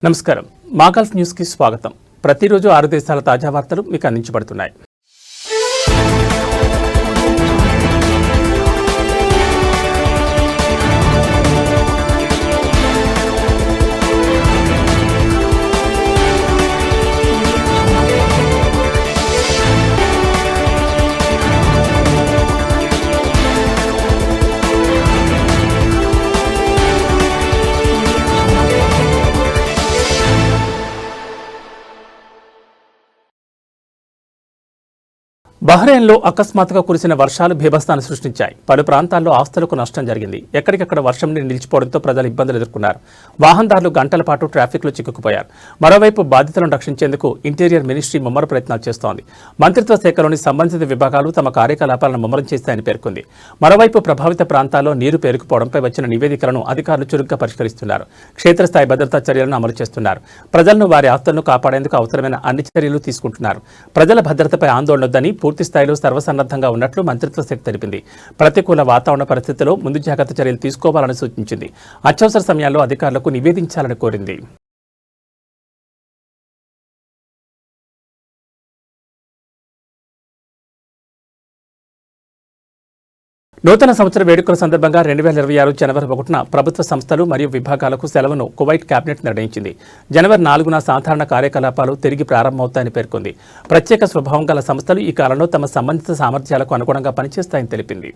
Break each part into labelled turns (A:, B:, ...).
A: నమస్కారం. మాగల్ఫ్ న్యూస్ కి స్వాగతం. ప్రతిరోజు 6 దేశాల తాజా వార్తలు మీకు అందించబడుతున్నాయి. బహ్రెయిన్లో అకస్మాత్తుగా కురిసిన వర్షాలు బీభత్సాన్ని సృష్టించాయి. పలు ప్రాంతాల్లో ఆస్తులకు నష్టం జరిగింది. ఎక్కడికక్కడ వర్షం నిలిచిపోవడంతో ప్రజలు ఇబ్బందులు ఎదుర్కొన్నారు. వాహనదారులు గంటల పాటు ట్రాఫిక్లో చిక్కుకుపోయారు. మరోవైపు బాధితులను రక్షించేందుకు ఇంటీరియర్ మినిస్ట్రీ ముమ్మర ప్రయత్నాలు చేస్తోంది. మంత్రిత్వ శాఖలోని సంబంధిత విభాగాలు తమ కార్యకలాపాలను ముమ్మరం చేస్తాయని పేర్కొంది. మరోవైపు ప్రభావిత ప్రాంతాల్లో నీరు పేరుకుపోవడంపై వచ్చిన నివేదికలను అధికారులు చురుగ్గా పరిష్కరిస్తున్నారు. క్షేత్రస్థాయి భద్రతా చర్యలను అమలు చేస్తున్నారు. ప్రజలను వారి ఆస్తులను కాపాడేందుకు అవసరమైన అన్ని చర్యలు తీసుకుంటున్నారు. ప్రజల భద్రతపై ఆందోళన వద్దని పూర్తి స్థాయిలో సర్వసన్నద్ధంగా ఉన్నట్లు మంత్రిత్వ శాఖ తెలిపింది. ప్రతికూల వాతావరణ పరిస్థితుల్లో ముందు జాగ్రత్త చర్యలు తీసుకోవాలని సూచించింది. అత్యవసర సమయాల్లో అధికారులకు నివేదించాలని కోరింది. నూతన సంవత్సర వేడుకల సందర్భంగా 2026 జనవరి 1న ప్రభుత్వ సంస్థలు మరియు విభాగాలకు సెలవును కువైట్ కేబినెట్ నిర్ణయించింది. జనవరి 4న సాధారణ కార్యకలాపాలు తిరిగి ప్రారంభమవుతాయని పేర్కొంది. ప్రత్యేక స్వభావం గల సంస్థలు ఈ కాలంలో తమ సంబంధిత సామర్థ్యాలకు అనుగుణంగా పనిచేస్తాయని తెలిపింది.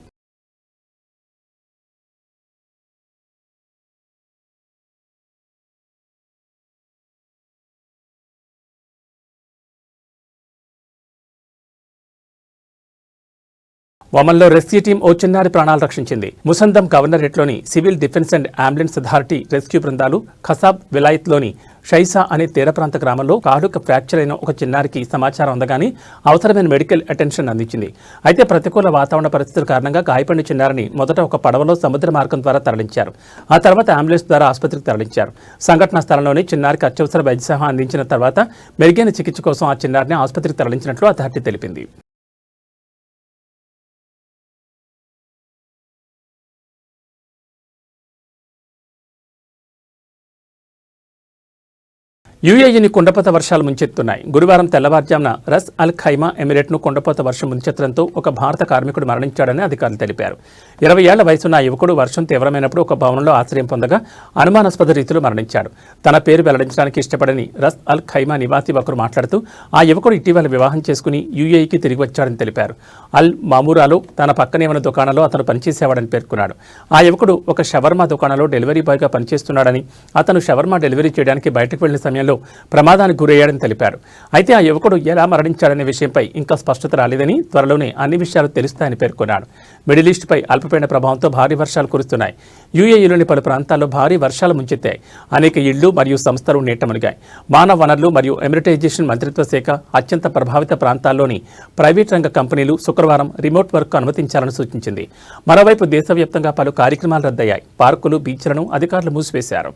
A: ఒమన్లో రెస్క్యూ టీం ఓ చిన్నారి ప్రాణాలు రక్షించింది. ముసందం గవర్నరేట్లోని civil defence and ambulance authority rescue బృందాలు ఖసాబ్ విలాయత్లోని షైసా అనే తీర ప్రాంత గ్రామంలో కాలుకు ఫ్రాక్చర్ అయిన ఒక చిన్నారికి సమాచారం అందగానే అవసరమైన మెడికల్ అటెన్షన్ అందించింది. అయితే ప్రతికూల వాతావరణ పరిస్థితుల కారణంగా గాయపడిన చిన్నారిని మొదట ఒక పడవలో సముద్ర మార్గం ద్వారా తరలించారు. ఆ తర్వాత అంబులెన్స్ ద్వారా ఆసుపత్రికి తరలించారు. సంఘటనా స్థలంలోనే చిన్నారికి అత్యవసర వైద్య సహాయం అందించిన తర్వాత మెరుగైన చికిత్స కోసం ఆ చిన్నారిని ఆసుపత్రికి తరలించినట్లు అథారిటీ తెలిపింది. యూఏఈని కుండపోత వర్షాలు ముంచెత్తున్నాయి. గురువారం తెల్లవారుజామున రస్ అల్ ఖైమా ఎమిరేట్ను కుండపోత వర్షం ముంచెత్తడంతో ఒక భారత కార్మికుడు మరణించాడని అధికారులు తెలిపారు. 20 ఏళ్ల వయసున్న ఆ యువకుడు వర్షం తీవ్రమైనప్పుడు ఒక భవనంలో ఆశ్రయం పొందగా అనుమానాస్పద రీతిలో మరణించాడు. తన పేరు వెల్లడించడానికి ఇష్టపడని రస్ అల్ ఖైమా నివాసి ఒకరు మాట్లాడుతూ ఆ యువకుడు ఇటీవల వివాహం చేసుకుని యూఏఈకి తిరిగి వచ్చాడని తెలిపారు. అల్ మామూరాలో తన పక్కనే ఉన్న దుకాణంలో అతను పనిచేసేవాడని పేర్కొన్నాడు. ఆ యువకుడు ఒక షవర్మా దుకాణంలో డెలివరీ బాయ్గా పనిచేస్తున్నాడని, అతను షవర్మా డెలివరీ చేయడానికి బయటకు వెళ్లిన సమయంలో ప్రమాదానికి గురయ్యాడని తెలిపారు. అయితే ఆ యువకుడు ఎలా మరణించాడనే విషయంపై ఇంకా స్పష్టత రాలేదని, త్వరలోనే అన్ని విషయాలు తెలుస్తాయని పేర్కొన్నాడు. మిడిల్ ఈస్ట్పై అల్పపీడన ప్రభావంతో భారీ వర్షాలు కురుస్తున్నాయి. యూఏఈలోని పలు ప్రాంతాల్లో భారీ వర్షాలు ముంచెత్తాయి. అనేక ఇళ్లు మరియు సంస్థలు నీట మునిగాయి. మానవ వనరులు మరియు ఎమిరిటైజేషన్ మంత్రిత్వ శాఖ అత్యంత ప్రభావిత ప్రాంతాల్లోని ప్రైవేట్ రంగ కంపెనీలు శుక్రవారం రిమోట్ వర్క్ అనుమతించాలని సూచించింది. మరోవైపు దేశవ్యాప్తంగా పలు కార్యక్రమాలు రద్దయ్యాయి. పార్కులు, బీచ్లను అధికారులు మూసివేశారు.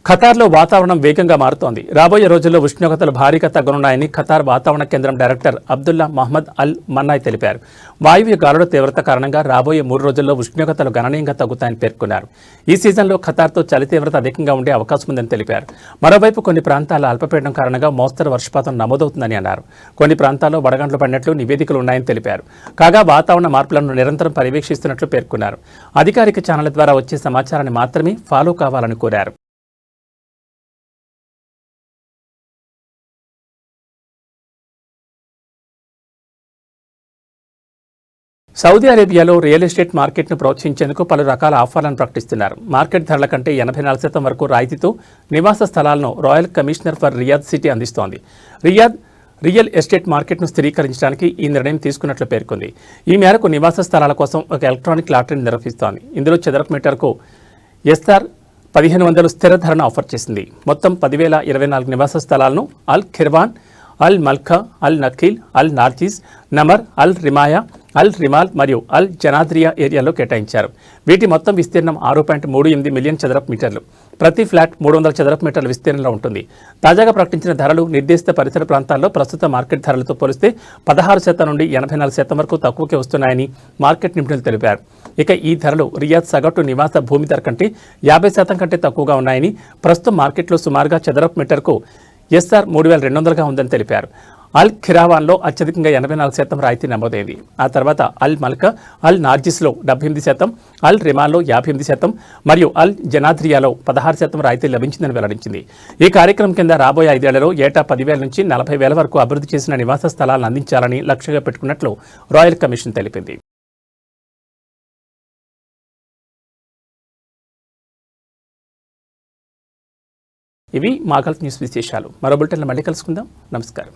A: ఖతార్లో వాతావరణం వేగంగా మారుతోంది. రాబోయే రోజుల్లో ఉష్ణోగ్రతలు భారీగా తగ్గనున్నాయని ఖతార్ వాతావరణ కేంద్రం డైరెక్టర్ అబ్దుల్లా మహ్మద్ అల్ మన్నాయ్ తెలిపారు. వాయువ్య గాలుల తీవ్రత కారణంగా రాబోయే 3 రోజుల్లో ఉష్ణోగ్రతలు గణనీయంగా తగ్గుతాయని పేర్కొన్నారు. ఈ సీజన్లో ఖతార్తో చలి తీవ్రత అధికంగా ఉండే అవకాశం ఉందని తెలిపారు. మరోవైపు కొన్ని ప్రాంతాల అల్పపీడనం కారణంగా మోస్తరు వర్షపాతం నమోదవుతుందని అన్నారు. కొన్ని ప్రాంతాల్లో వడగండ్లు పడినట్లు నివేదికలు ఉన్నాయని తెలిపారు. కాగా వాతావరణ మార్పులను నిరంతరం పర్యవేక్షిస్తున్నట్లు పేర్కొన్నారు. అధికారిక ఛానళ్ల ద్వారా వచ్చే సమాచారాన్ని మాత్రమే ఫాలో కావాలని కోరారు. సౌదీ అరేబియాలో రియల్ ఎస్టేట్ మార్కెట్ను ప్రోత్సహించేందుకు పలు రకాల ఆఫర్లను ప్రకటిస్తున్నారు. మార్కెట్ ధరల కంటే 84% వరకు రాయితీతో నివాస స్థలాలను royal commissioner for Riyadh city అందిస్తోంది. రియాద్ రియల్ ఎస్టేట్ మార్కెట్ను స్థిరీకరించడానికి ఈ నిర్ణయం తీసుకున్నట్లు పేర్కొంది. ఈ మేరకు నివాస స్థలాల కోసం ఒక ఎలక్ట్రానిక్ లాటరీని నిర్వహిస్తోంది. ఇందులో చదరపు మీటర్కు ఎస్ఆర్ 1500 స్థిర ధరను ఆఫర్ చేసింది. మొత్తం 10,024 నివాస స్థలాలను అల్ ఖిర్వాన్, అల్ మల్కా, అల్ నఖీల్, అల్ నార్జీస్, నమర్, అల్ రిమాయా, అల్ రిమాల్ మరియు అల్ జనాద్రియా ఏరియాలో కేటాయించారు. వీటి మొత్తం విస్తీర్ణం 6.38 మిలియన్ చదరపు మీటర్లు. ప్రతి ఫ్లాట్ 300 చదరపు మీటర్ల విస్తీర్ణంలో ఉంటుంది. తాజాగా ప్రకటించిన ధరలు నిర్దేశిత పరిసర ప్రాంతాల్లో ప్రస్తుత మార్కెట్ ధరలతో పోలిస్తే 16% నుండి 84% వరకు తక్కువకే వస్తున్నాయని మార్కెట్ నిపుణులు తెలిపారు. ఇక ఈ ధరలు రియాద్ సగటు నివాస భూమి ధర కంటే 50% కంటే తక్కువగా ఉన్నాయని, ప్రస్తుతం మార్కెట్లో సుమారుగా చదరపు మీటర్కు SR 3200గా ఉందని తెలిపారు. అల్ ఖిరావాన్లో అత్యధికంగా 84% రాయితీ నమోదైంది. ఆ తర్వాత అల్ మల్కా, అల్ నార్జిస్లో 78%, అల్ రిమాల్లో 58% మరియు అల్ జనాద్రియాలో 16% రాయితీ లభించిందని వెల్లడించింది. ఈ కార్యక్రమం కింద రాబోయే 5 ఏళ్లలో ఏటా 10,000 నుంచి 40,000 వరకు అభివృద్ధి చేసిన నివాస స్థలాలను అందించాలని లక్ష్యంగా పెట్టుకున్నట్లు రాయల్ కమిషన్ తెలిపింది. ఇవి మా గల్ఫ్ న్యూస్ విశేషాలు. మరో బులెటిన్లో మళ్ళీ కలుసుకుందాం. నమస్కారం.